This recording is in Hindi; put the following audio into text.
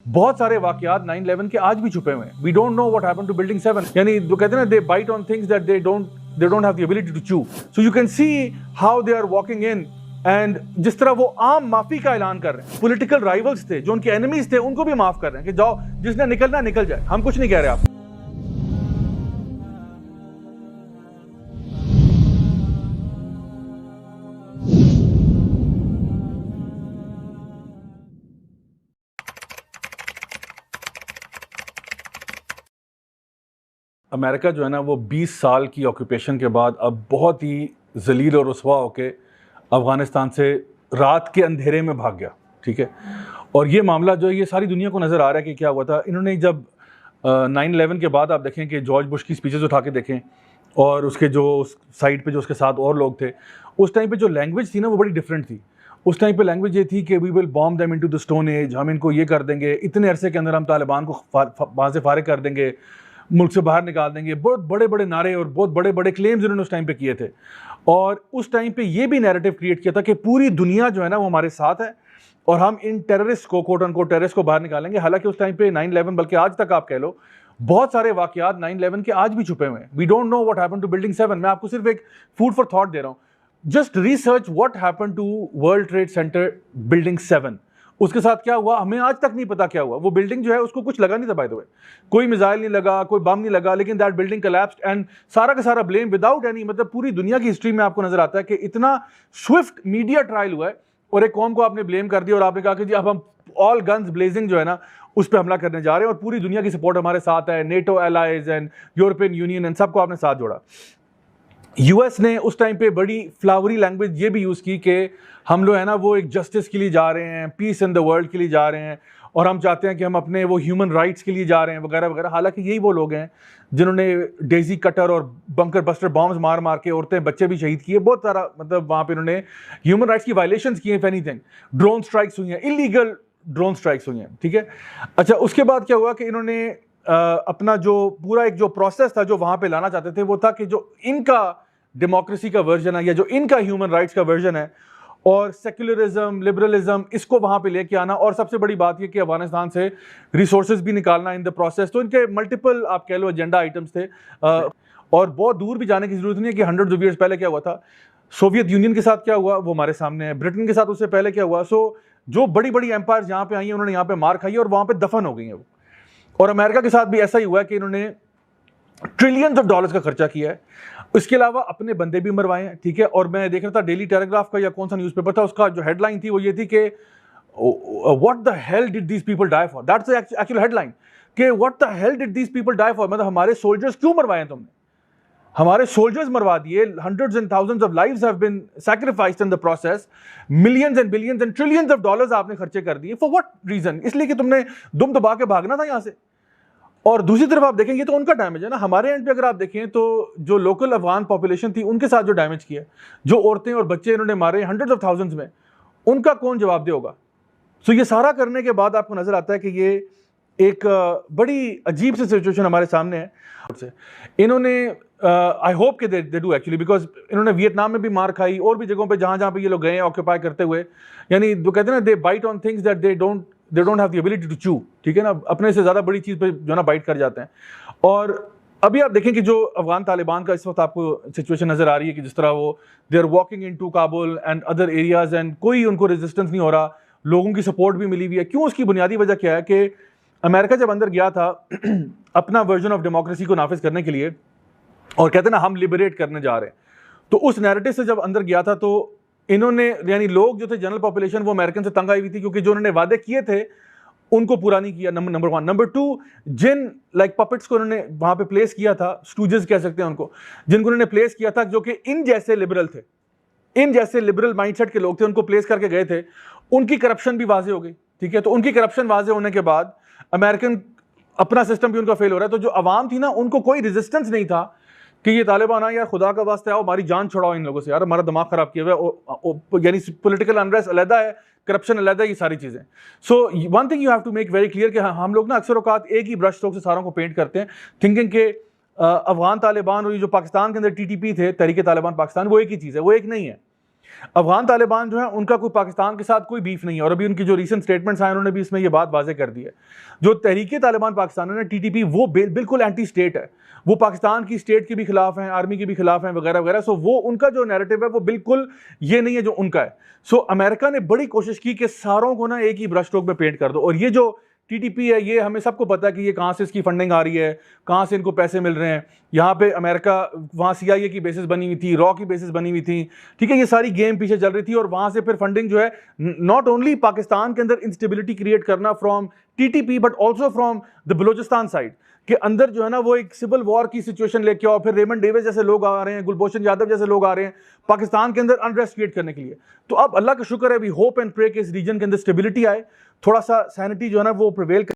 बहुत सारे वाकयात 9/11 के आज भी छुपे हुए हैं। We don't know what happened to building 7। यानी जो कहते हैं ना, they bite on things that they don't have the ability to chew. So you can see how they are walking in and जिस तरह वो आम माफी का ऐलान कर रहे हैं। पॉलिटिकल राइवल्स थे, जो उनके एनिमीज थे, उनको भी माफ कर रहे हैं कि जाओ, जिसने निकलना निकल जाए, हम कुछ नहीं कह रहे। आप अमेरिका जो है ना, वो 20 साल की ऑक्यूपेशन के बाद अब बहुत ही जलील और रुसवा होके अफ़गानिस्तान से रात के अंधेरे में भाग गया। ठीक है, और ये मामला जो है, ये सारी दुनिया को नज़र आ रहा है कि क्या हुआ था। इन्होंने जब 9/11 के बाद आप देखें कि जॉर्ज बुश की स्पीचेस उठा के देखें, और उसके जो साइड पे जो उसके साथ और लोग थे, उस टाइम पे जो लैंग्वेज थी ना, वो बड़ी डिफरेंट थी। उस टाइम पे लैंग्वेज ये थी कि we will bomb them into the stone age, हम इनको ये कर देंगे, इतने अरसे के अंदर हम तालिबान को वहाँ से फारिग कर देंगे, मुल्क से बाहर निकाल देंगे। बहुत बड़े बड़े नारे और बहुत बड़े बड़े क्लेम्स उन्होंने उस टाइम पे किए थे। और उस टाइम पे ये भी नैरेटिव क्रिएट किया था कि पूरी दुनिया जो है ना, वो हमारे साथ है और हम इन टेररिस्ट को, कोट अनकोट टेररिस्ट को बाहर निकालेंगे। हालांकि उस टाइम पे 9/11, बल्कि आज तक आप कह लो, बहुत सारे वाकयात 9/11 के आज भी छुपे हुए हैं। We don't know what happened to building 7। मैं आपको सिर्फ एक फूड फॉर थॉट दे रहा हूं। Just research what happened to World Trade Center building 7। उसके साथ क्या हुआ, हमें आज तक नहीं पता क्या हुआ। वो बिल्डिंग जो है, उसको कुछ लगा नहीं था, बाय द वे, कोई मिसाइल नहीं लगा, कोई बम नहीं लगा, लेकिन दैट बिल्डिंग कोलैप्स्ड एंड सारा का सारा ब्लेम विदाउट एनी, मतलब पूरी दुनिया की हिस्ट्री में आपको नजर आता है कि इतना स्विफ्ट मीडिया ट्रायल हुआ है और एक कौम को आपने ब्लेम कर दिया और आपने कहा कि जी अब हम ऑल गन्स ब्लेजिंग जो है ना, उस पर हमला करने जा रहे हैं और पूरी दुनिया की सपोर्ट हमारे साथ है, NATO allies and European union and सबको आपने साथ जोड़ा। यूएस ने उस टाइम पे बड़ी फ्लावरी लैंग्वेज ये भी यूज़ की कि हम लोग है ना, वो एक जस्टिस के लिए जा रहे हैं, पीस इन द वर्ल्ड के लिए जा रहे हैं, और हम चाहते हैं कि हम अपने वो ह्यूमन राइट्स के लिए जा रहे हैं, वगैरह वगैरह। हालांकि यही वो लोग हैं जिन्होंने डेजी कटर और बंकर बस्टर बॉम्ब्स मार मार के औरतें बच्चे भी शहीद किए। बहुत सारा, मतलब वहाँ पे इन्होंने ह्यूमन राइट्स की वायलेशंस की हैं, इफ एनीथिंग। ड्रोन स्ट्राइक्स हुई हैं, इलीगल ड्रोन स्ट्राइक्स हुई हैं। ठीक है, अच्छा, उसके बाद क्या हुआ कि इन्होंने अपना जो पूरा एक जो प्रोसेस था जो वहाँ पे लाना चाहते थे, वो था कि जो इनका डेमोक्रेसी का वर्जन है या जो इनका ह्यूमन राइट्स का वर्जन है और सेक्युलरिज्म, लिबरलिज्म, इसको वहां पे लेके आना। और सबसे बड़ी बात ये कि अफगानिस्तान से रिसोर्सेज भी निकालना इन द प्रोसेस। तो इनके मल्टीपल, आप कह लो, एजेंडा आइटम्स थे। और बहुत दूर भी जाने की जरूरत नहीं है कि हंड्रेड्स ऑफ ईयर्स पहले क्या हुआ था, सोवियत यूनियन के साथ क्या हुआ, वो हमारे सामने है। ब्रिटेन के साथ उससे पहले क्या हुआ। सो जो बड़ी बड़ी एम्पायर्स यहाँ पे आई हैं, उन्होंने यहाँ पे मार खाई और वहां पे दफन हो गई है वो। और अमेरिका के साथ भी ऐसा ही हुआ है कि इन्होंने ट्रिलियंस ऑफ डॉलर्स का खर्चा किया है। इसके अलावा अपने बंदे भी मरवाए हैं। ठीक है, और मैं देख रहा था डेली टेलीग्राफ का या कौन सा न्यूज़पेपर था, उसका जो हेडलाइन थी वो ये थी कि what the hell did these people die for. That's the actual headline, कि what the hell did these people die for. मतलब हमारे सोल्जर्स क्यों मरवाए तुमने, हमारे सोल्जर्स मरवा दिए। Hundreds and thousands of lives have been sacrificed in the process. Millions and billions and trillions of dollars आपने खर्चे कर दिए। For what reason? इसलिए कि तुमने दुम दबा के भागना था यहां से। और दूसरी तरफ आप देखेंगे तो उनका डैमेज है ना। हमारे एंड पे अगर आप देखें तो जो लोकल अफगान पॉपुलेशन थी, उनके साथ जो डैमेज किया, जो औरतें और बच्चे इन्होंने मारे हंड्रेड्स ऑफ थाउजेंड्स में, उनका कौन जवाबदेह होगा। सो ये सारा करने के बाद आपको नजर आता है कि ये एक बड़ी अजीब सी सिचुएशन हमारे सामने है। इन्होंने आई होप कि दे डू एक्चुअली, बिकॉज इन्होंने वियतनाम में भी मार खाई और भी जगहों पे जहां जहां पे ये लोग गए हैं ऑक्यूपाई करते हुए। यानी जो कहते हैं ना, they bite on things that they don't have the ability to chew. ठीक है ना, अपने से ज्यादा बड़ी चीज पे जो ना बाइट कर जाते हैं। और अभी आप देखें कि जो अफगान तालिबान का इस वक्त आपको सिचुएशन नजर आ रही है कि जिस तरह वो they are walking into Kabul and other areas and कोई उनको रेजिस्टेंस नहीं हो रहा, लोगों की सपोर्ट भी मिली हुई है। क्यों? उसकी बुनियादी वजह क्या है कि अमेरिका जब अंदर गया था अपना वर्जन ऑफ डेमोक्रेसी को नाफिज करने के लिए, और कहते ना हम लिबरेट करने जा रहे हैं, तो उस नैरेटिव से जब अंदर गया था तो इन्होंने, यानी लोग जो थे, जनरल पॉपुलेशन, वो अमेरिकन से तंग आई हुई थी क्योंकि जो उन्होंने वादे किए थे उनको पूरा नहीं किया। Number one. नंबर टू, जिन लाइक पपेट्स को उन्होंने वहां पे प्लेस किया था, स्टूजेस कह सकते हैं उनको, जिनको उन्होंने प्लेस किया था, जो कि इन जैसे लिबरल थे, इन जैसे लिबरल माइंडसेट के लोग थे, उनको प्लेस करके गए थे, उनकी करप्शन भी वाजे हो गई। ठीक है, तो उनकी करप्शन वाजे होने के बाद अमेरिकन अपना सिस्टम भी उनका फेल हो रहा है। तो जो अवाम थी ना, उनको कोई रेजिस्टेंस नहीं था कि ये तालिबान आए, यार खुदा का वास्ते आओ, हमारी जान छुड़ाओ इन लोगों से, यार हमारा दिमाग खराब किया हुआ है। यानी पॉलिटिकल अनरेस्ट अलग है, करप्शन अलग है, ये सारी चीजें। So one thing you have to make very clear कि हम लोग ना अक्सर औकात एक ही ब्रश स्ट्रोक से सारों को पेंट करते हैं, थिंकिंग के अफगान तालिबान और ये जो पाकिस्तान के अंदर टीटीपी थे, तहरीक तालिबान पाकिस्तान, वो एक ही चीज़ है। वो एक नहीं है। अफगान तालिबान जो है उनका कोई पाकिस्तान के साथ कोई बीफ नहीं है, और अभी उनकी जो रीसेंट स्टेटमेंट्स आए उन्होंने भी इसमें ये बात वाजे कर दी है। जो तहरीक तालिबान पाकिस्तान है ना, टीटीपी, वो बिल्कुल एंटी स्टेट है, वो पाकिस्तान की स्टेट के भी खिलाफ हैं, आर्मी के भी खिलाफ हैं वगैरह वगैरह। सो वो उनका जो नैरेटिव है वो बिल्कुल ये नहीं है जो उनका है। सो अमेरिका ने बड़ी कोशिश की कि सारों को ना एक ही ब्रश स्ट्रोक में पेंट कर दो, और ये जो टीटीपी है ये हमें सबको पता है कि ये कहाँ से इसकी फंडिंग आ रही है, कहाँ से इनको पैसे मिल रहे हैं। यहाँ पे अमेरिका, वहाँ CIA की बेसिस बनी हुई थी, रॉ की बेसिस बनी हुई थी, ठीक है, ये सारी गेम पीछे चल रही थी। और वहाँ से फिर फंडिंग जो है नॉट ओनली पाकिस्तान के अंदर इंस्टेबिलिटी क्रिएट करना from TTP, but also from the Balochistan side के अंदर जो है ना वो एक सिविल वॉर की सिचुएशन लेके आओ। फिर रेमंड डेविस जैसे लोग आ रहे हैं, गुलभूषण यादव जैसे लोग आ रहे हैं पाकिस्तान के अंदर अनरेस्ट क्रिएट करने के लिए। तो अब अल्लाह का शुक्र है, अभी होप एंड प्रे के इस रीजन के अंदर स्टेबिलिटी आए, थोड़ा सा सैनिटी जो है ना वो प्रिवेल